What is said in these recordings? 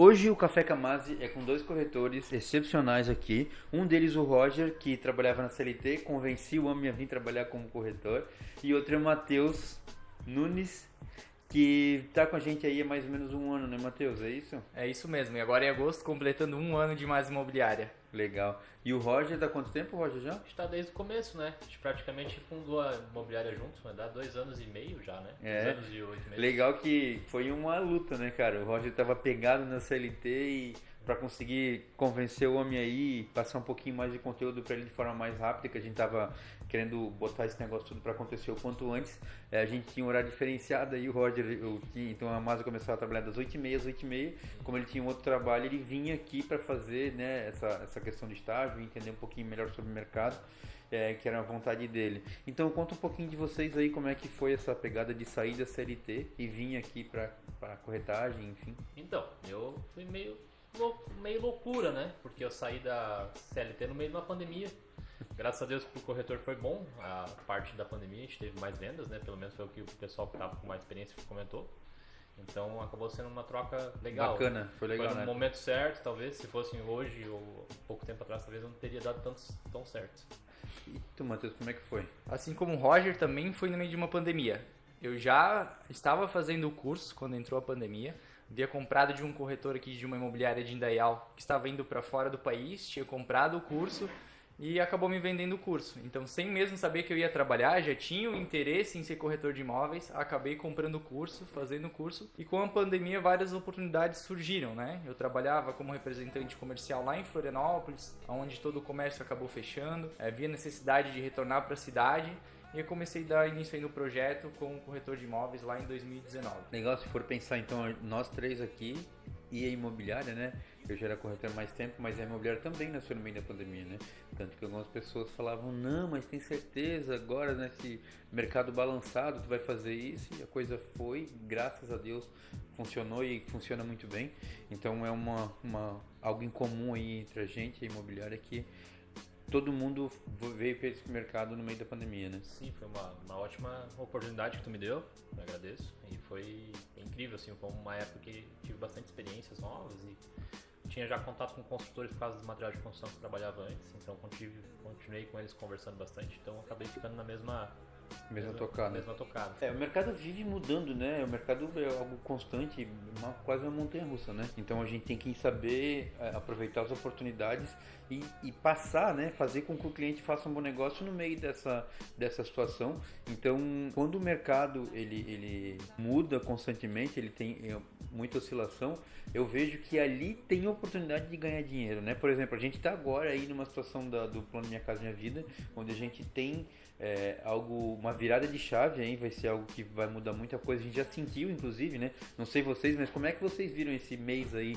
Hoje o Café Camase é com dois corretores excepcionais aqui. Um deles o Roger, que trabalhava na CLT, convenci o homem a vir trabalhar como corretor. E outro é o Matheus Nunes, que está com a gente aí há mais ou menos um ano, né, Matheus? É isso? É isso mesmo, e agora em agosto, completando um ano de mais imobiliária. Legal. E o Roger, dá quanto tempo, Roger, já? A gente tá desde o começo, né? A gente praticamente fundou a imobiliária juntos, mas dá 2 anos e meio já, né? É. 2 anos e 8 meses. Legal que foi uma luta, né, cara? O Roger tava pegado na CLT e para conseguir convencer o homem aí, passar um pouquinho mais de conteúdo para ele de forma mais rápida, que a gente tava querendo botar esse negócio tudo para acontecer o quanto antes. A gente tinha um horário diferenciado aí, o Roger, então a Masa começava a trabalhar das 8h30 às 8h30. Como ele tinha um outro trabalho, ele vinha aqui para fazer, né, essa questão de estágio, entender um pouquinho melhor sobre o mercado. Que era a vontade dele. Então conta um pouquinho de vocês aí, como é que foi essa pegada de sair da CLT e vir aqui para corretagem, enfim. Então, eu fui meio loucura, né? Porque eu saí da CLT no meio de uma pandemia. Graças a Deus que o corretor foi bom, a parte da pandemia a gente teve mais vendas, né? Pelo menos foi o que o pessoal que estava com mais experiência comentou. Então acabou sendo uma troca legal. Bacana, foi legal, foi no né? momento certo, talvez, se fossem hoje ou pouco tempo atrás, talvez não teria dado tão certo. E tu, Matheus, como é que foi? Assim como o Roger também foi no meio de uma pandemia. Eu já estava fazendo o curso quando entrou a pandemia. Havia comprado de um corretor aqui de uma imobiliária de Indaial que estava indo para fora do país, tinha comprado o curso e acabou me vendendo o curso. Então, sem mesmo saber que eu ia trabalhar, já tinha o interesse em ser corretor de imóveis, acabei comprando o curso, fazendo o curso, e com a pandemia várias oportunidades surgiram, né? Eu trabalhava como representante comercial lá em Florianópolis, onde todo o comércio acabou fechando, havia necessidade de retornar para a cidade, e eu comecei a dar início aí no projeto como corretor de imóveis lá em 2019. Legal, se for pensar então, nós três aqui e a imobiliária, né? Eu já era corretor há mais tempo, mas a imobiliária também nasceu no meio da pandemia, né? Tanto que algumas pessoas falavam, não, mas tem certeza agora nesse mercado balançado tu vai fazer isso, e a coisa foi, graças a Deus, funcionou e funciona muito bem. Então é algo em comum aí entre a gente e a imobiliária que todo mundo veio para esse mercado no meio da pandemia, né? Sim, foi uma ótima oportunidade que tu me deu, eu agradeço. E foi incrível, assim, foi uma época que tive bastante experiências novas e tinha já contato com construtores por causa dos materiais de construção que eu trabalhava antes, então continuei com eles conversando bastante, então acabei ficando na mesma tocada. Mesma tocada. O mercado vive mudando, né? O mercado é algo constante, quase uma montanha-russa, né? Então a gente tem que saber aproveitar as oportunidades e passar, né? Fazer com que o cliente faça um bom negócio no meio dessa situação. Então, quando o mercado ele muda constantemente, ele tem muita oscilação, eu vejo que ali tem oportunidade de ganhar dinheiro, né? Por exemplo, a gente está agora aí numa situação do plano Minha Casa Minha Vida, onde a gente tem uma virada de chave aí, vai ser algo que vai mudar muita coisa. A gente já sentiu, inclusive, né? Não sei vocês, mas como é que vocês viram esse mês aí,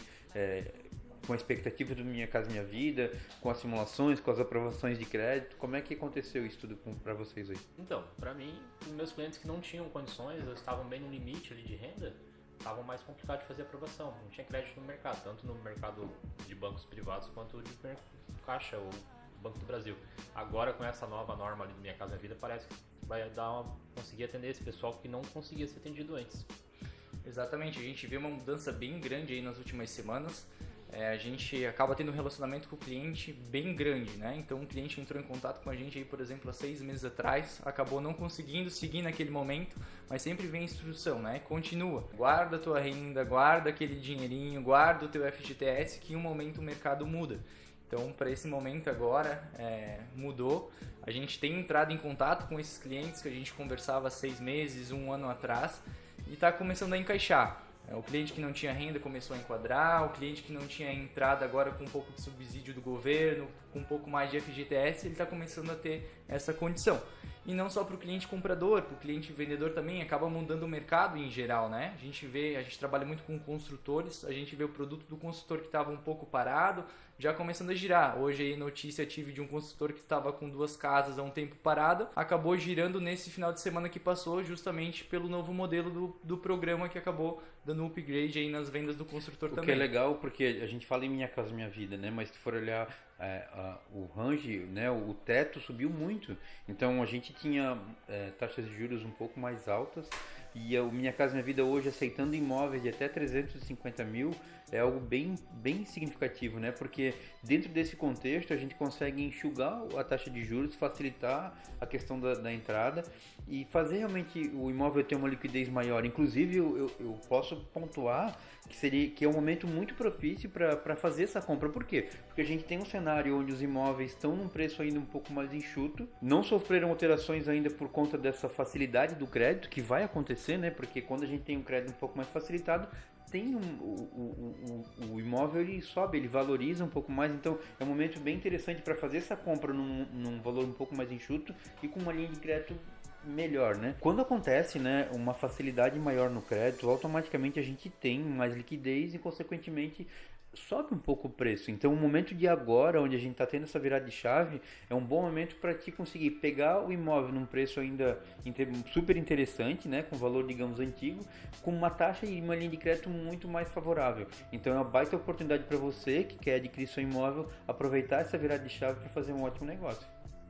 com a expectativa do Minha Casa Minha Vida, com as simulações, com as aprovações de crédito? Como é que aconteceu isso tudo para vocês aí? Então, para mim, os meus clientes que não tinham condições, eles estavam bem no limite ali de renda, estavam mais complicado de fazer aprovação. Não tinha crédito no mercado, tanto no mercado de bancos privados quanto de Caixa ou Banco do Brasil. Agora, com essa nova norma ali do Minha Casa Minha Vida, parece que vai conseguir atender esse pessoal que não conseguia ser atendido antes. Exatamente, a gente vê uma mudança bem grande aí nas últimas semanas. A gente acaba tendo um relacionamento com o cliente bem grande, né? Então um cliente entrou em contato com a gente aí, por exemplo, há 6 meses atrás, acabou não conseguindo seguir naquele momento, mas sempre vem a instrução, né? Continua, guarda a tua renda, guarda aquele dinheirinho, guarda o teu FGTS, que em um momento o mercado muda. Então, para esse momento agora, mudou. A gente tem entrado em contato com esses clientes que a gente conversava há 6 meses, um ano atrás, e está começando a encaixar. O cliente que não tinha renda começou a enquadrar, o cliente que não tinha entrada agora com um pouco de subsídio do governo, com um pouco mais de FGTS, ele está começando a ter essa condição. E não só para o cliente comprador, para o cliente vendedor também, acaba mudando o mercado em geral, né? A gente trabalha muito com construtores, a gente vê o produto do construtor que estava um pouco parado, já começando a girar. Hoje aí notícia tive de um construtor que estava com 2 casas há um tempo parado, acabou girando nesse final de semana que passou, justamente pelo novo modelo do programa que acabou dando um upgrade aí nas vendas do construtor também. O que é legal, porque a gente fala em Minha Casa Minha Vida, né? Mas se for olhar o range, né? O teto subiu muito. Então a gente tinha taxas de juros um pouco mais altas, E o Minha Casa Minha Vida hoje aceitando imóveis de até 350 mil é algo bem significativo, né? Porque dentro desse contexto a gente consegue enxugar a taxa de juros, facilitar a questão da entrada e fazer realmente o imóvel ter uma liquidez maior. Inclusive eu posso pontuar que é um momento muito propício para fazer essa compra. Por quê? Porque a gente tem um cenário onde os imóveis estão num preço ainda um pouco mais enxuto, não sofreram alterações ainda por conta dessa facilidade do crédito, que vai acontecer, né? Porque quando a gente tem um crédito um pouco mais facilitado, tem o imóvel, ele sobe, ele valoriza um pouco mais, então é um momento bem interessante para fazer essa compra num valor um pouco mais enxuto e com uma linha de crédito melhor, né? Quando acontece, né, uma facilidade maior no crédito, automaticamente a gente tem mais liquidez e consequentemente sobe um pouco o preço. Então o momento de agora, onde a gente está tendo essa virada de chave, é um bom momento para te conseguir pegar o imóvel num preço ainda super interessante, né, com valor, digamos, antigo, com uma taxa e uma linha de crédito muito mais favorável. Então é uma baita oportunidade para você que quer adquirir seu imóvel, aproveitar essa virada de chave para fazer um ótimo negócio.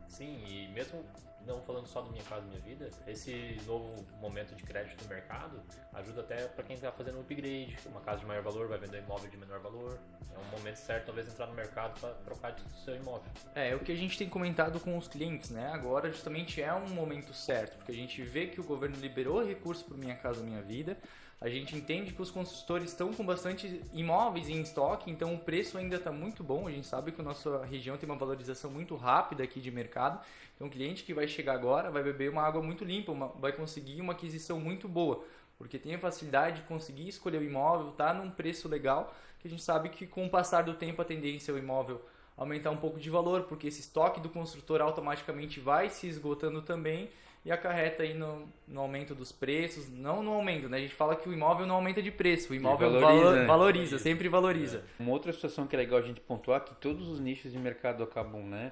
Sim, e mesmo não falando só do Minha Casa Minha Vida, esse novo momento de crédito no mercado ajuda até para quem está fazendo um upgrade, uma casa de maior valor vai vender um imóvel de menor valor. É um momento certo, talvez, entrar no mercado para trocar de seu imóvel. É o que a gente tem comentado com os clientes, né? Agora justamente é um momento certo, porque a gente vê que o governo liberou recursos para Minha Casa Minha Vida. A gente entende que os construtores estão com bastante imóveis em estoque, então o preço ainda está muito bom. A gente sabe que a nossa região tem uma valorização muito rápida aqui de mercado. Então o cliente que vai chegar agora vai beber uma água muito limpa, vai conseguir uma aquisição muito boa, porque tem a facilidade de conseguir escolher o imóvel, tá num preço legal, que a gente sabe que com o passar do tempo a tendência é o imóvel aumentar um pouco de valor, porque esse estoque do construtor automaticamente vai se esgotando também e acarreta aí no aumento dos preços, não no aumento, né? A gente fala que o imóvel não aumenta de preço, o imóvel valoriza, sempre valoriza. Uma outra situação que é legal a gente pontuar é que todos os nichos de mercado acabam, né,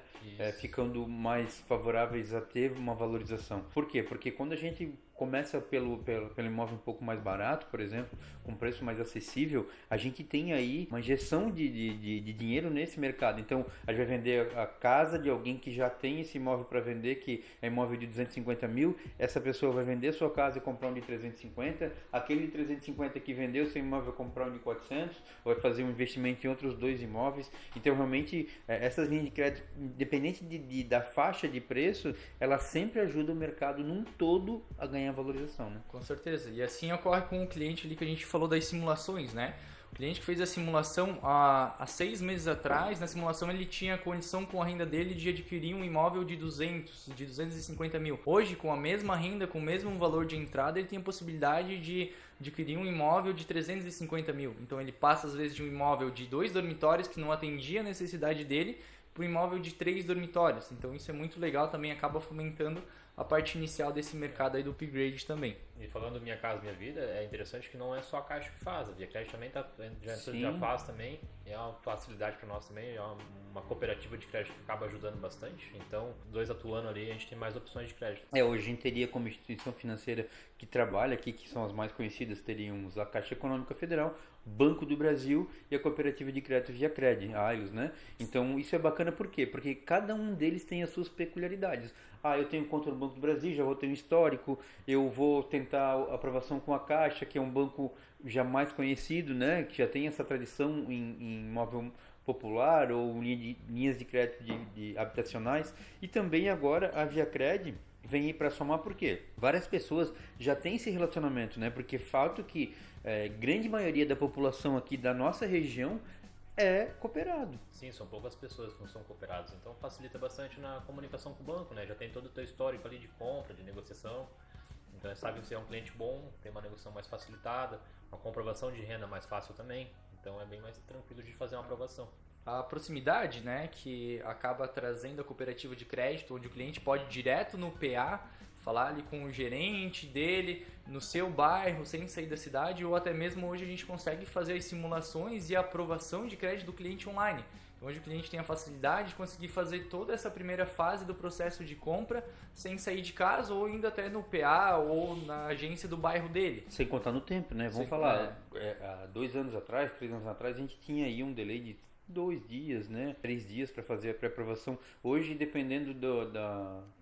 ficando mais favoráveis a ter uma valorização. Por quê? Porque quando a gente começa pelo imóvel um pouco mais barato, por exemplo, com preço mais acessível, a gente tem aí uma injeção de dinheiro nesse mercado. Então, a gente vai vender a casa de alguém que já tem esse imóvel para vender, que é imóvel de 250 mil, essa pessoa vai vender sua casa e comprar um de 350, aquele de 350 que vendeu seu imóvel vai comprar um de 400, vai fazer um investimento em outros dois imóveis. Então, realmente, essas linhas de crédito, independente da faixa de preço, ela sempre ajuda o mercado num todo a ganhar valorização, né? Com certeza. E assim ocorre com o cliente ali que a gente falou das simulações, né? O cliente que fez a simulação há 6 meses atrás, na simulação ele tinha condição com a renda dele de adquirir um imóvel de 250 mil. Hoje, com a mesma renda, com o mesmo valor de entrada, ele tem a possibilidade de adquirir um imóvel de 350 mil. Então ele passa às vezes de um imóvel de 2 dormitórios que não atendia a necessidade dele para um imóvel de 3 dormitórios. Então isso é muito legal, também acaba fomentando a parte inicial desse mercado aí do upgrade também. E falando do Minha Casa Minha Vida, é interessante que não é só a Caixa que faz, a Via Crédito também já faz também, é uma facilidade para nós também, é uma cooperativa de crédito que acaba ajudando bastante, então dois atuando ali a gente tem mais opções de crédito. Hoje a gente teria como instituição financeira que trabalha aqui, que são as mais conhecidas, teríamos a Caixa Econômica Federal, Banco do Brasil e a Cooperativa de Crédito Via Cred, a AIOS, né? Então isso é bacana por quê? Porque cada um deles tem as suas peculiaridades. Eu tenho conta no Banco do Brasil, já vou ter um histórico, eu vou tentar a aprovação com a Caixa, que é um banco já mais conhecido, né? Que já tem essa tradição em imóvel popular ou linhas de crédito de habitacionais. E também agora a Via Cred vem aí para somar, por quê? Várias pessoas já têm esse relacionamento, né? Porque fato que grande maioria da população aqui da nossa região é cooperado. Sim, são poucas pessoas que não são cooperados, então facilita bastante na comunicação com o banco, né? Já tem todo o teu histórico ali de compra, de negociação, então sabe que você é um cliente bom, tem uma negociação mais facilitada, uma comprovação de renda mais fácil também, então é bem mais tranquilo de fazer uma aprovação. A proximidade, né, que acaba trazendo a cooperativa de crédito, onde o cliente pode ir direto no PA, falar ali com o gerente dele, no seu bairro, sem sair da cidade, ou até mesmo hoje a gente consegue fazer as simulações e a aprovação de crédito do cliente online. Então, hoje o cliente tem a facilidade de conseguir fazer toda essa primeira fase do processo de compra sem sair de casa ou indo até no PA ou na agência do bairro dele. Sem contar no tempo, né? Vamos falar, há 2 anos atrás, 3 anos atrás, a gente tinha aí um delay de 2 dias, né? 3 dias para fazer a pré-aprovação. Hoje, dependendo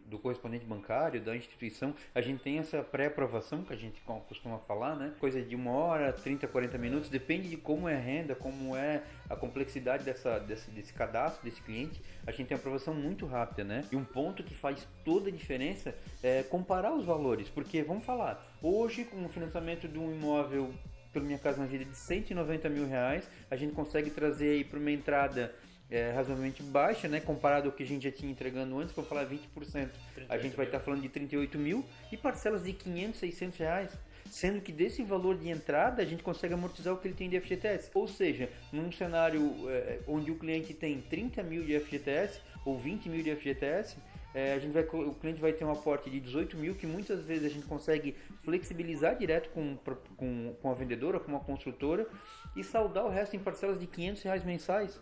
do correspondente bancário, da instituição, a gente tem essa pré-aprovação que a gente costuma falar, né? Coisa de 1 hora, 30, 40 minutos, depende de como é a renda, como é a complexidade desse cadastro, desse cliente, a gente tem uma aprovação muito rápida, né? E um ponto que faz toda a diferença é comparar os valores, porque vamos falar, hoje com o financiamento de um imóvel pela Minha Casa Minha Vida de R$190 mil, a gente consegue trazer aí para uma entrada razoavelmente baixa, né? Comparado ao que a gente já tinha entregando antes, vou falar 20%, a gente vai estar falando de 38 mil e parcelas de 500, 600 reais. Sendo que desse valor de entrada a gente consegue amortizar o que ele tem de FGTS. Ou seja, num cenário onde o cliente tem 30 mil de FGTS ou 20 mil de FGTS, o cliente vai ter um aporte de 18 mil que muitas vezes a gente consegue flexibilizar direto com a vendedora, com a construtora e saldar o resto em parcelas de 500 reais mensais.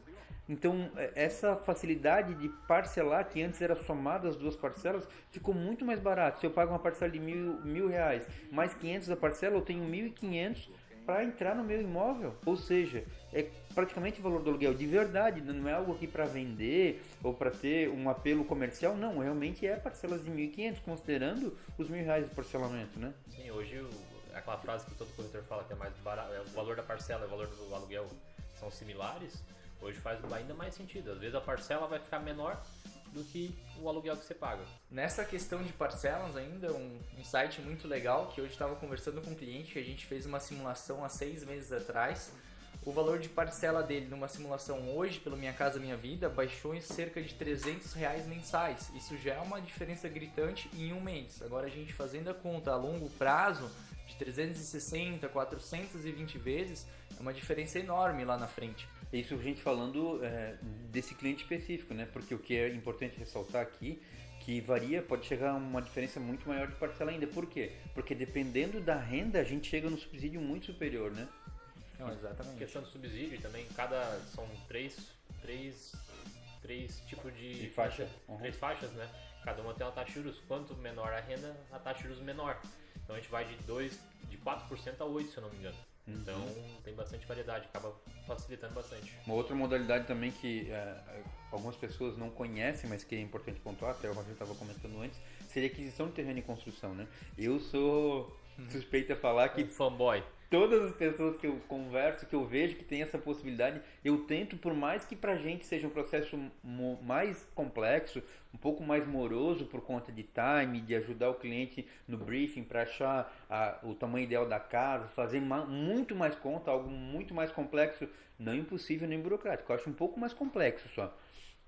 Então, essa facilidade de parcelar, que antes era somada as duas parcelas, ficou muito mais barato. Se eu pago uma parcela de mil reais mais 500 da parcela, eu tenho 1.500 para entrar no meu imóvel. Ou seja, é praticamente o valor do aluguel de verdade, não é algo aqui para vender ou para ter um apelo comercial, não, realmente é parcelas de 1.500, considerando os R$1.000 de parcelamento, né? Sim, hoje aquela frase que todo corretor fala que é mais barato, o valor da parcela e o valor do aluguel são similares. Hoje faz ainda mais sentido. Às vezes a parcela vai ficar menor do que o aluguel que você paga. Nessa questão de parcelas ainda, um insight muito legal que hoje estava conversando com um cliente que a gente fez uma simulação há 6 meses atrás. O valor de parcela dele numa simulação hoje, pelo Minha Casa Minha Vida, baixou em cerca de R$300 mensais. Isso já é uma diferença gritante em um mês. Agora a gente fazendo a conta a longo prazo, de 360, 420 vezes, é uma diferença enorme lá na frente. Isso a gente falando desse cliente específico, né? Porque o que é importante ressaltar aqui, que varia, pode chegar a uma diferença muito maior de parcela ainda. Por quê? Porque dependendo da renda, a gente chega no subsídio muito superior, né? Não, exatamente. Questão de subsídio também, são três tipos de faixa. Três faixas, né? Cada uma tem uma taxa de juros. Quanto menor a renda, a taxa de juros menor. Então a gente vai de 4% a 8%, se eu não me engano. Então tem bastante variedade, acaba facilitando bastante. Uma outra modalidade também que algumas pessoas não conhecem, mas que é importante pontuar, até o Roger estava comentando antes, seria aquisição de terreno e construção, né? Eu sou suspeito a falar que Fanboy. todas as pessoas que eu converso, que eu vejo que tem essa possibilidade, eu tento, por mais que pra gente seja um processo mais complexo, um pouco mais moroso por conta de time, de ajudar o cliente no briefing para achar o tamanho ideal da casa, fazer muito mais conta, algo muito mais complexo, não impossível nem burocrático, eu acho um pouco mais complexo só.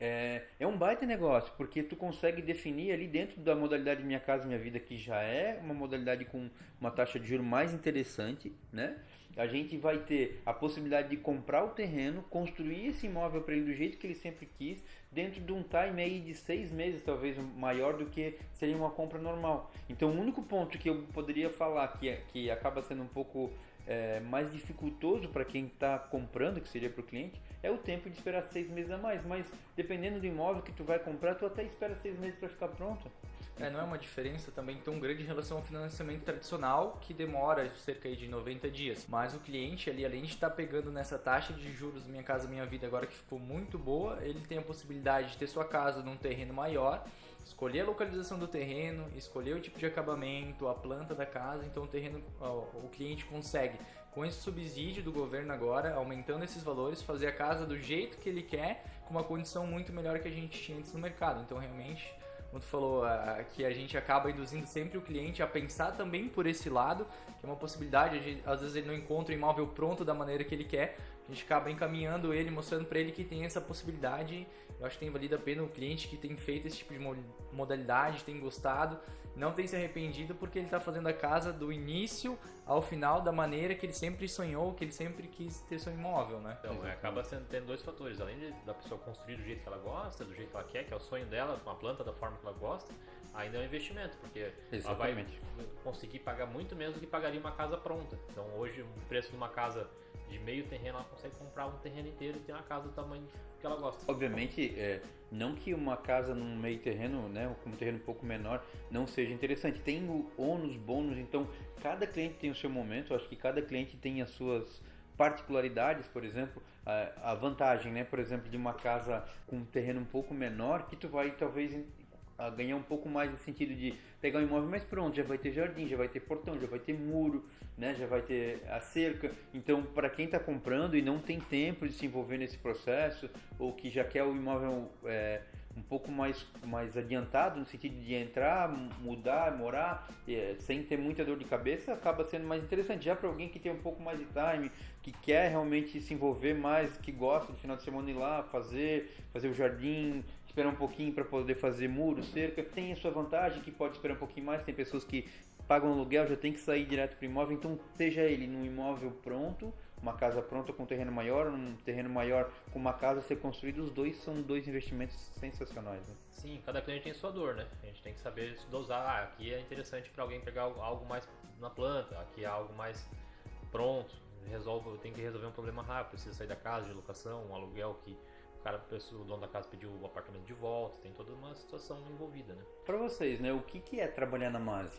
É um baita negócio, porque tu consegue definir ali dentro da modalidade Minha Casa Minha Vida, que já é uma modalidade com uma taxa de juros mais interessante, né? A gente vai ter a possibilidade de comprar o terreno, construir esse imóvel para ele do jeito que ele sempre quis, dentro de um time aí de 6 meses, talvez maior do que seria uma compra normal. Então o único ponto que eu poderia falar que acaba sendo um pouco mais dificultoso para quem está comprando, que seria para o cliente, é o tempo de esperar 6 meses a mais. Mas dependendo do imóvel que tu vai comprar, tu até espera 6 meses para ficar pronto. Não é uma diferença também tão grande em relação ao financiamento tradicional, que demora cerca de 90 dias. Mas o cliente ali, além de estar pegando nessa taxa de juros Minha Casa Minha Vida agora que ficou muito boa, ele tem a possibilidade de ter sua casa num terreno maior, escolher a localização do terreno, escolher o tipo de acabamento, a planta da casa. Então o cliente consegue, com esse subsídio do governo agora, aumentando esses valores, fazer a casa do jeito que ele quer, com uma condição muito melhor que a gente tinha antes no mercado. Então realmente, como tu falou, que a gente acaba induzindo sempre o cliente a pensar também por esse lado, que é uma possibilidade. Às vezes ele não encontra o imóvel pronto da maneira que ele quer, a gente acaba encaminhando ele, mostrando para ele que tem essa possibilidade. Eu acho que tem valido a pena o cliente que tem feito esse tipo de modalidade, tem gostado, não tem se arrependido, porque ele está fazendo a casa do início ao final da maneira que ele sempre sonhou, que ele sempre quis ter seu imóvel, né? Então, acaba tendo dois fatores. Além da pessoa construir do jeito que ela gosta, do jeito que ela quer, que é o sonho dela, com a planta da forma que ela gosta, ainda é um investimento, porque ela vai conseguir pagar muito menos do que pagaria uma casa pronta. Então, hoje, o preço de uma casa de meio terreno, ela consegue comprar um terreno inteiro e ter uma casa do tamanho que ela gosta. Obviamente, não que uma casa num meio terreno, né, com um terreno um pouco menor, não seja interessante. Tem o ônus, bônus, então cada cliente tem o seu momento. Eu acho que cada cliente tem as suas particularidades. Por exemplo, a vantagem, né, por exemplo, de uma casa com um terreno um pouco menor, que tu vai talvez a ganhar um pouco mais no sentido de pegar um imóvel mais pronto, já vai ter jardim, já vai ter portão, já vai ter muro, né? Já vai ter a cerca. Então, para quem está comprando e não tem tempo de se envolver nesse processo, ou que já quer o imóvel um pouco mais adiantado, no sentido de entrar, mudar, morar, sem ter muita dor de cabeça, acaba sendo mais interessante. Já para alguém que tem um pouco mais de time, que quer realmente se envolver mais, que gosta do final de semana ir lá, fazer o jardim, esperar um pouquinho para poder fazer muro, cerca, tem a sua vantagem, que pode esperar um pouquinho mais. Tem pessoas que pagam aluguel, já tem que sair direto para o imóvel, então seja ele num imóvel pronto, uma casa pronta com terreno maior, um terreno maior com uma casa a ser construída, os dois são dois investimentos sensacionais, né? Sim, cada cliente tem sua dor, né? A gente tem que saber dosar. Aqui é interessante para alguém pegar algo mais na planta, aqui é algo mais pronto, tem que resolver um problema rápido, precisa sair da casa de locação, um aluguel que o dono da casa pediu o apartamento de volta, tem toda uma situação envolvida, né? Para vocês, né, o que é trabalhar na Mase?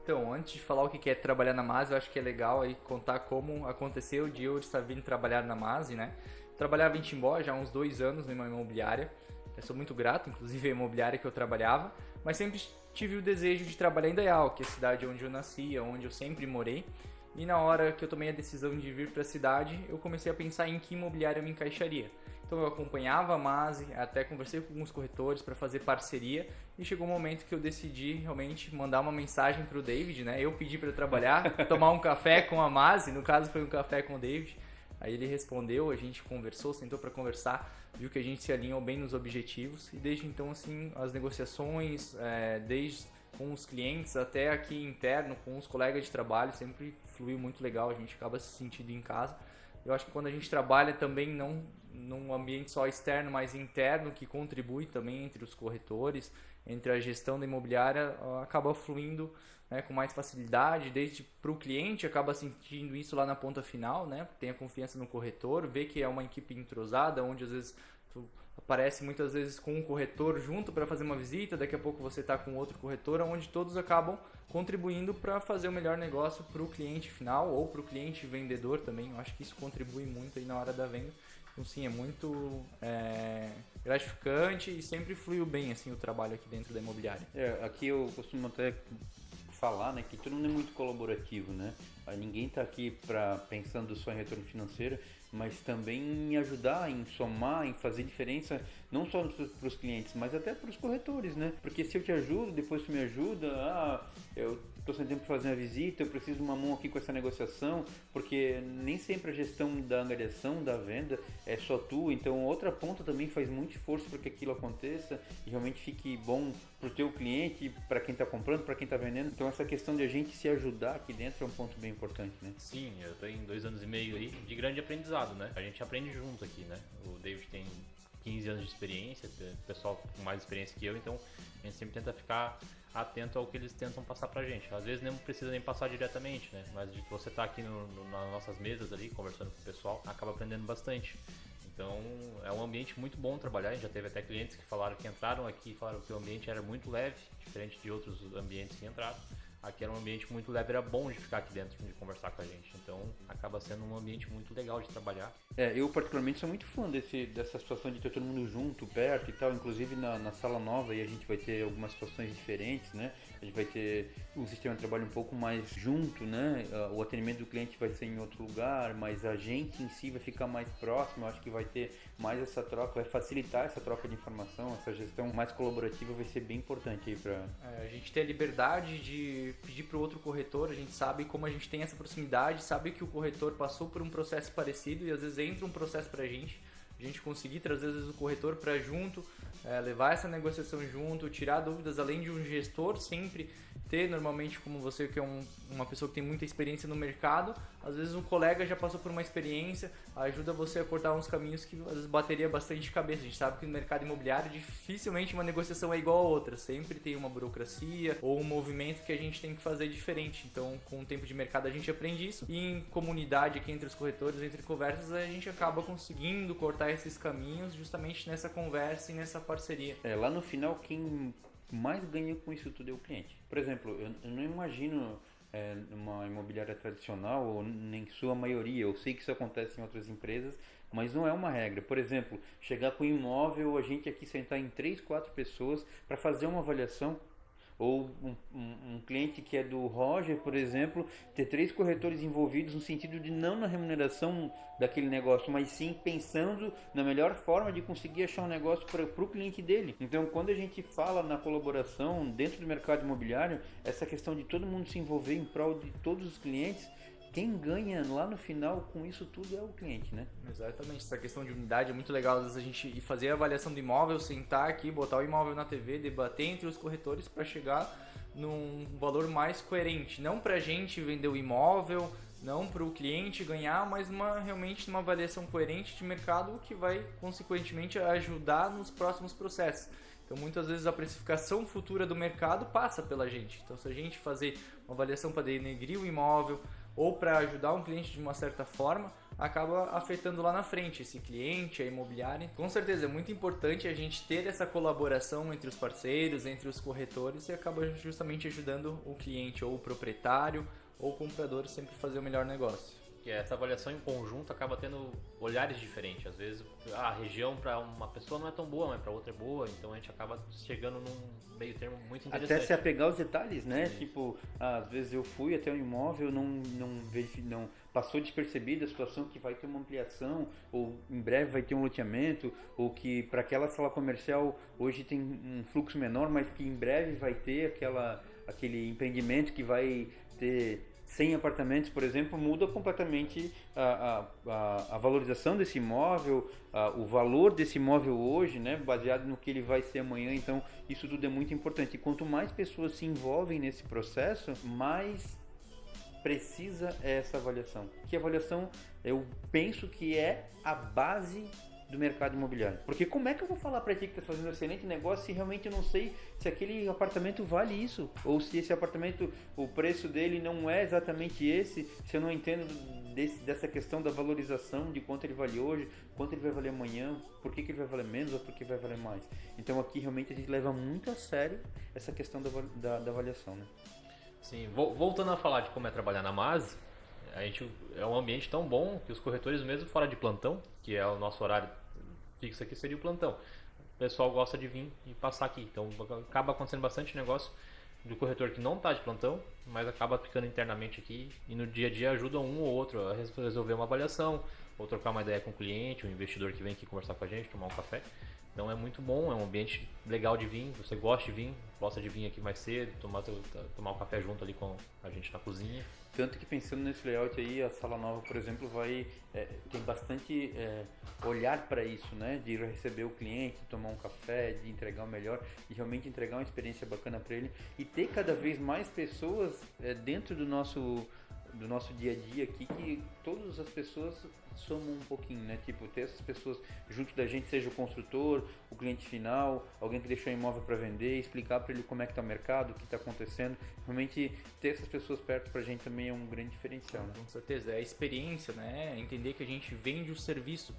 Então, antes de falar o que é trabalhar na Mase, eu acho que é legal aí contar como aconteceu de eu estar vindo trabalhar na Mase, né? Trabalhava em Timbó já há uns 2 anos numa imobiliária. Eu sou muito grato, inclusive, à imobiliária que eu trabalhava, mas sempre tive o desejo de trabalhar em Dayal, que é a cidade onde eu nasci, onde eu sempre morei. E na hora que eu tomei a decisão de vir para a cidade, eu comecei a pensar em que imobiliária eu me encaixaria. Então eu acompanhava a Mase, até conversei com alguns corretores para fazer parceria, e chegou um momento que eu decidi realmente mandar uma mensagem para o David, né? Eu pedi para trabalhar, tomar um café com a Mase, no caso foi um café com o David. Aí ele respondeu, a gente conversou, sentou para conversar, viu que a gente se alinhou bem nos objetivos, e desde então assim as negociações, desde com os clientes até aqui interno, com os colegas de trabalho, sempre fluiu muito legal, a gente acaba se sentindo em casa. Eu acho que quando a gente trabalha também não num ambiente só externo, mas interno, que contribui também entre os corretores, entre a gestão da imobiliária, acaba fluindo, né, com mais facilidade, desde para o cliente acaba sentindo isso lá na ponta final, né, tem a confiança no corretor, vê que é uma equipe entrosada, onde às vezes tu aparece muitas vezes com um corretor junto para fazer uma visita, daqui a pouco você está com outro corretor, onde todos acabam contribuindo para fazer o melhor negócio para o cliente final ou para o cliente vendedor também. Eu acho que isso contribui muito aí na hora da venda. Então sim, é muito gratificante e sempre fluiu bem assim o trabalho aqui dentro da imobiliária. Aqui eu costumo até falar, né, que todo mundo é muito colaborativo, né? Ninguém está aqui pensando só em retorno financeiro, mas também em ajudar, em somar, em fazer diferença, não só para os clientes, mas até para os corretores, né? Porque se eu te ajudo, depois tu me ajuda, eu estou sem tempo para fazer uma visita, eu preciso de uma mão aqui com essa negociação, porque nem sempre a gestão da angariação, da venda, é só tu, então outra ponta também faz muito esforço para que aquilo aconteça e realmente fique bom para o teu cliente, para quem está comprando, para quem está vendendo. Então essa questão de a gente se ajudar aqui dentro é um ponto bem importante, né? Sim, eu estou em 2 anos e meio aí de grande aprendizado, né? A gente aprende junto aqui, né? O David tem 15 anos de experiência, o pessoal com mais experiência que eu, então a gente sempre tenta ficar atento ao que eles tentam passar pra gente. Às vezes não precisa nem passar diretamente, né? Mas de você tá aqui nas nossas mesas ali, conversando com o pessoal, acaba aprendendo bastante. Então é um ambiente muito bom trabalhar. A gente já teve até clientes que falaram que entraram aqui e falaram que o ambiente era muito leve, diferente de outros ambientes que entraram. Aqui era um ambiente muito leve, era bom de ficar aqui dentro, de conversar com a gente. Então acaba sendo um ambiente muito legal de trabalhar. Eu particularmente sou muito fã dessa situação de ter todo mundo junto, perto e tal. Inclusive na sala nova aí a gente vai ter algumas situações diferentes, né? A gente vai ter um sistema de trabalho um pouco mais junto, né? O atendimento do cliente vai ser em outro lugar, mas a gente em si vai ficar mais próximo. Eu acho que vai ter mais essa troca, vai facilitar essa troca de informação, essa gestão mais colaborativa vai ser bem importante aí para... A gente tem a liberdade de pedir para o outro corretor, a gente sabe como a gente tem essa proximidade, sabe que o corretor passou por um processo parecido e às vezes entra um processo para a gente conseguir trazer às vezes o corretor para junto, levar essa negociação junto, tirar dúvidas, além de um gestor sempre ter, normalmente como você que é uma pessoa que tem muita experiência no mercado, às vezes um colega já passou por uma experiência, ajuda você a cortar uns caminhos que às vezes bateria bastante cabeça. A gente sabe que no mercado imobiliário dificilmente uma negociação é igual a outra, sempre tem uma burocracia ou um movimento que a gente tem que fazer diferente. Então com o tempo de mercado a gente aprende isso e em comunidade aqui entre os corretores, entre conversas, a gente acaba conseguindo cortar esses caminhos justamente nessa conversa e nessa parceria. Lá no final quem mais ganha com isso tudo é o cliente. Por exemplo, eu não imagino numa imobiliária tradicional, ou em sua maioria. Eu sei que isso acontece em outras empresas, mas não é uma regra. Por exemplo, chegar com um imóvel, a gente aqui sentar em 3, 4 pessoas para fazer uma avaliação. Ou um cliente que é do Roger, por exemplo, ter 3 corretores envolvidos no sentido de não na remuneração daquele negócio, mas sim pensando na melhor forma de conseguir achar um negócio para o cliente dele. Então, quando a gente fala na colaboração dentro do mercado imobiliário, essa questão de todo mundo se envolver em prol de todos os clientes, quem ganha lá no final com isso tudo é o cliente, né? Exatamente, essa questão de unidade é muito legal. Às vezes a gente ir fazer a avaliação do imóvel, sentar aqui, botar o imóvel na TV, debater entre os corretores para chegar num valor mais coerente. Não para a gente vender o imóvel, não para o cliente ganhar, mas realmente uma avaliação coerente de mercado que vai, consequentemente, ajudar nos próximos processos. Então, muitas vezes a precificação futura do mercado passa pela gente. Então, se a gente fazer uma avaliação para denegrir o imóvel, ou para ajudar um cliente de uma certa forma, acaba afetando lá na frente esse cliente, a imobiliária. Com certeza é muito importante a gente ter essa colaboração entre os parceiros, entre os corretores, e acaba justamente ajudando o cliente ou o proprietário ou o comprador sempre fazer o melhor negócio. E essa avaliação em conjunto acaba tendo olhares diferentes. Às vezes a região para uma pessoa não é tão boa, mas para outra é boa. Então a gente acaba chegando num meio termo muito interessante. Até se apegar aos detalhes, né? Sim. Tipo, às vezes eu fui até um imóvel, não passou despercebida a situação que vai ter uma ampliação, ou em breve vai ter um loteamento, ou que para aquela sala comercial hoje tem um fluxo menor, mas que em breve vai ter aquele empreendimento que vai ter 100 apartamentos, por exemplo, muda completamente a valorização desse imóvel, o valor desse imóvel hoje, né, baseado no que ele vai ser amanhã. Então, isso tudo é muito importante. E quanto mais pessoas se envolvem nesse processo, mais precisa essa avaliação. Que avaliação, eu penso que é a base do mercado imobiliário. Porque como é que eu vou falar para ti que está fazendo um excelente negócio se realmente eu não sei se aquele apartamento vale isso? Ou se esse apartamento, o preço dele não é exatamente esse, se eu não entendo dessa questão da valorização, de quanto ele vale hoje, quanto ele vai valer amanhã, por que ele vai valer menos ou por que vai valer mais. Então aqui realmente a gente leva muito a sério essa questão da avaliação, né? Sim, voltando a falar de como é trabalhar na MASE, é um ambiente tão bom que os corretores, mesmo fora de plantão, que é o nosso horário fixo aqui, seria o plantão, o pessoal gosta de vir e passar aqui. Então acaba acontecendo bastante negócio do corretor que não está de plantão, mas acaba ficando internamente aqui e no dia a dia ajuda um ou outro a resolver uma avaliação, ou trocar uma ideia com o cliente, um investidor que vem aqui conversar com a gente, tomar um café. Então é muito bom, é um ambiente legal de vir, você gosta de vir aqui mais cedo, tomar um café junto ali com a gente na cozinha. Tanto que pensando nesse layout aí, a sala nova, por exemplo, tem bastante olhar para isso, né? De receber o cliente, tomar um café, de entregar o melhor, de realmente entregar uma experiência bacana para ele e ter cada vez mais pessoas dentro do nosso dia a dia aqui, que todas as pessoas somam um pouquinho, né? Tipo, ter essas pessoas junto da gente, seja o construtor, o cliente final, alguém que deixou o imóvel para vender, explicar para ele como é que tá o mercado, o que está acontecendo. Realmente ter essas pessoas perto pra gente também é um grande diferencial, né? Com certeza, é a experiência, né? Entender que a gente vende o serviço.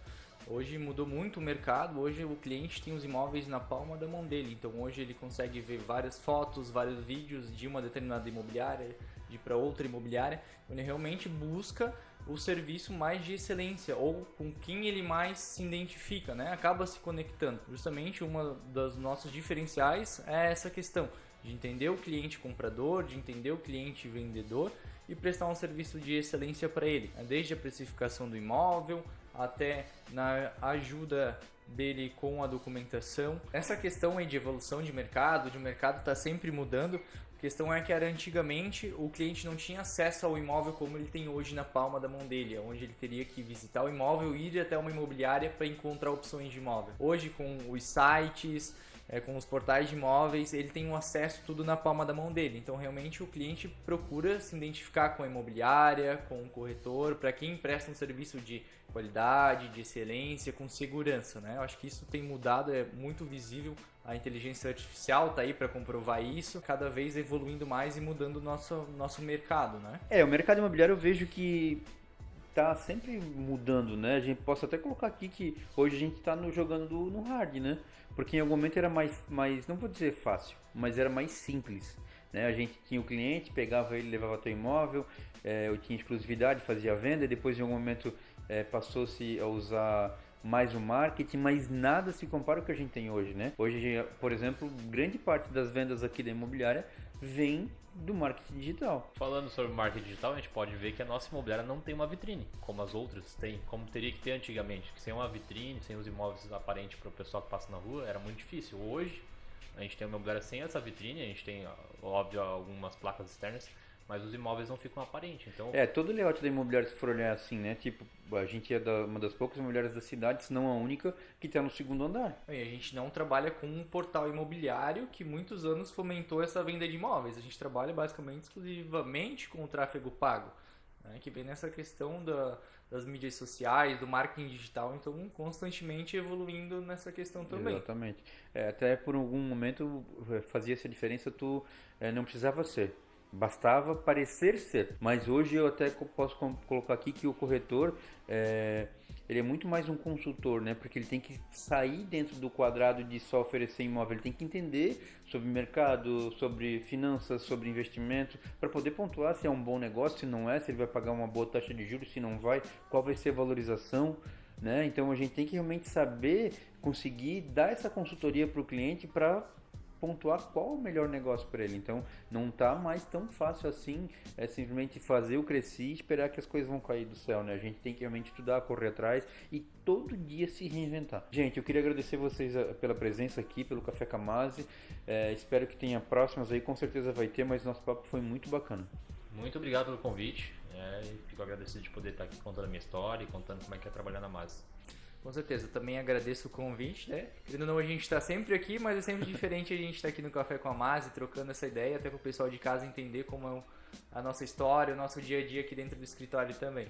Hoje mudou muito o mercado, hoje o cliente tem os imóveis na palma da mão dele, então hoje ele consegue ver várias fotos, vários vídeos de uma determinada imobiliária, de para outra imobiliária, onde ele realmente busca o serviço mais de excelência ou com quem ele mais se identifica, né? Acaba se conectando. Justamente uma das nossos diferenciais é essa questão de entender o cliente comprador, de entender o cliente vendedor e prestar um serviço de excelência para ele, desde a precificação do imóvel até na ajuda dele com a documentação. Essa questão aí de evolução de mercado, está sempre mudando. A questão é que antigamente o cliente não tinha acesso ao imóvel como ele tem hoje na palma da mão dele, onde ele teria que visitar o imóvel e ir até uma imobiliária para encontrar opções de imóvel. Hoje, com os sites, com os portais de imóveis, ele tem um acesso tudo na palma da mão dele. Então, realmente, o cliente procura se identificar com a imobiliária, com o corretor, para quem presta um serviço de qualidade, de excelência, com segurança, né? Eu acho que isso tem mudado, é muito visível. A inteligência artificial está aí para comprovar isso, cada vez evoluindo mais e mudando o nosso mercado, né? O mercado imobiliário eu vejo que está sempre mudando, né? A gente posso até colocar aqui que hoje a gente está jogando no hard, né? Porque em algum momento era mais, não vou dizer fácil, mas era mais simples. né? A gente tinha o cliente, pegava ele, levava até o imóvel, eu tinha exclusividade, fazia a venda, e depois em algum momento passou-se a usar mais o marketing, mas nada se compara ao que a gente tem hoje, né? Hoje, por exemplo, grande parte das vendas aqui da imobiliária vem do marketing digital. Falando sobre marketing digital, a gente pode ver que a nossa imobiliária não tem uma vitrine, como as outras têm, como teria que ter antigamente. Que sem uma vitrine, sem os imóveis aparentes para o pessoal que passa na rua, era muito difícil. Hoje, a gente tem uma imobiliária sem essa vitrine, a gente tem, óbvio, algumas placas externas, mas os imóveis não ficam aparentes. Então, Todo o layout da imobiliária, se for olhar assim, né? Tipo, a gente é uma das poucas imobiliárias da cidade, se não a única, que está no segundo andar. E a gente não trabalha com um portal imobiliário que muitos anos fomentou essa venda de imóveis. A gente trabalha basicamente exclusivamente com o tráfego pago, né? Que vem nessa questão das mídias sociais, do marketing digital, então constantemente evoluindo nessa questão também. Exatamente. Até por algum momento fazia essa diferença, tu não precisava ser. Bastava parecer ser, mas hoje eu até posso colocar aqui que o corretor ele é muito mais um consultor, né? Porque ele tem que sair dentro do quadrado de só oferecer imóvel, ele tem que entender sobre mercado, sobre finanças, sobre investimento, para poder pontuar se é um bom negócio, se não é, se ele vai pagar uma boa taxa de juros, se não vai, qual vai ser a valorização, né? Então a gente tem que realmente saber conseguir dar essa consultoria para o cliente para pontuar qual o melhor negócio para ele. Então não tá mais tão fácil assim, simplesmente fazer o crescer e esperar que as coisas vão cair do céu, né? A gente tem que realmente estudar, correr atrás e todo dia se reinventar. Gente, eu queria agradecer vocês pela presença aqui, pelo Café Camase. Espero que tenha próximas aí, com certeza vai ter, mas nosso papo foi muito bacana. muito obrigado pelo convite. Fico agradecido de poder estar aqui contando a minha história e contando como é que é trabalhar na Mase. Com certeza, também agradeço o convite, né? Querendo ou não, a gente está sempre aqui, mas é sempre diferente a gente estar aqui no Café com a Mase, trocando essa ideia, até para o pessoal de casa entender como é a nossa história, o nosso dia a dia aqui dentro do escritório também.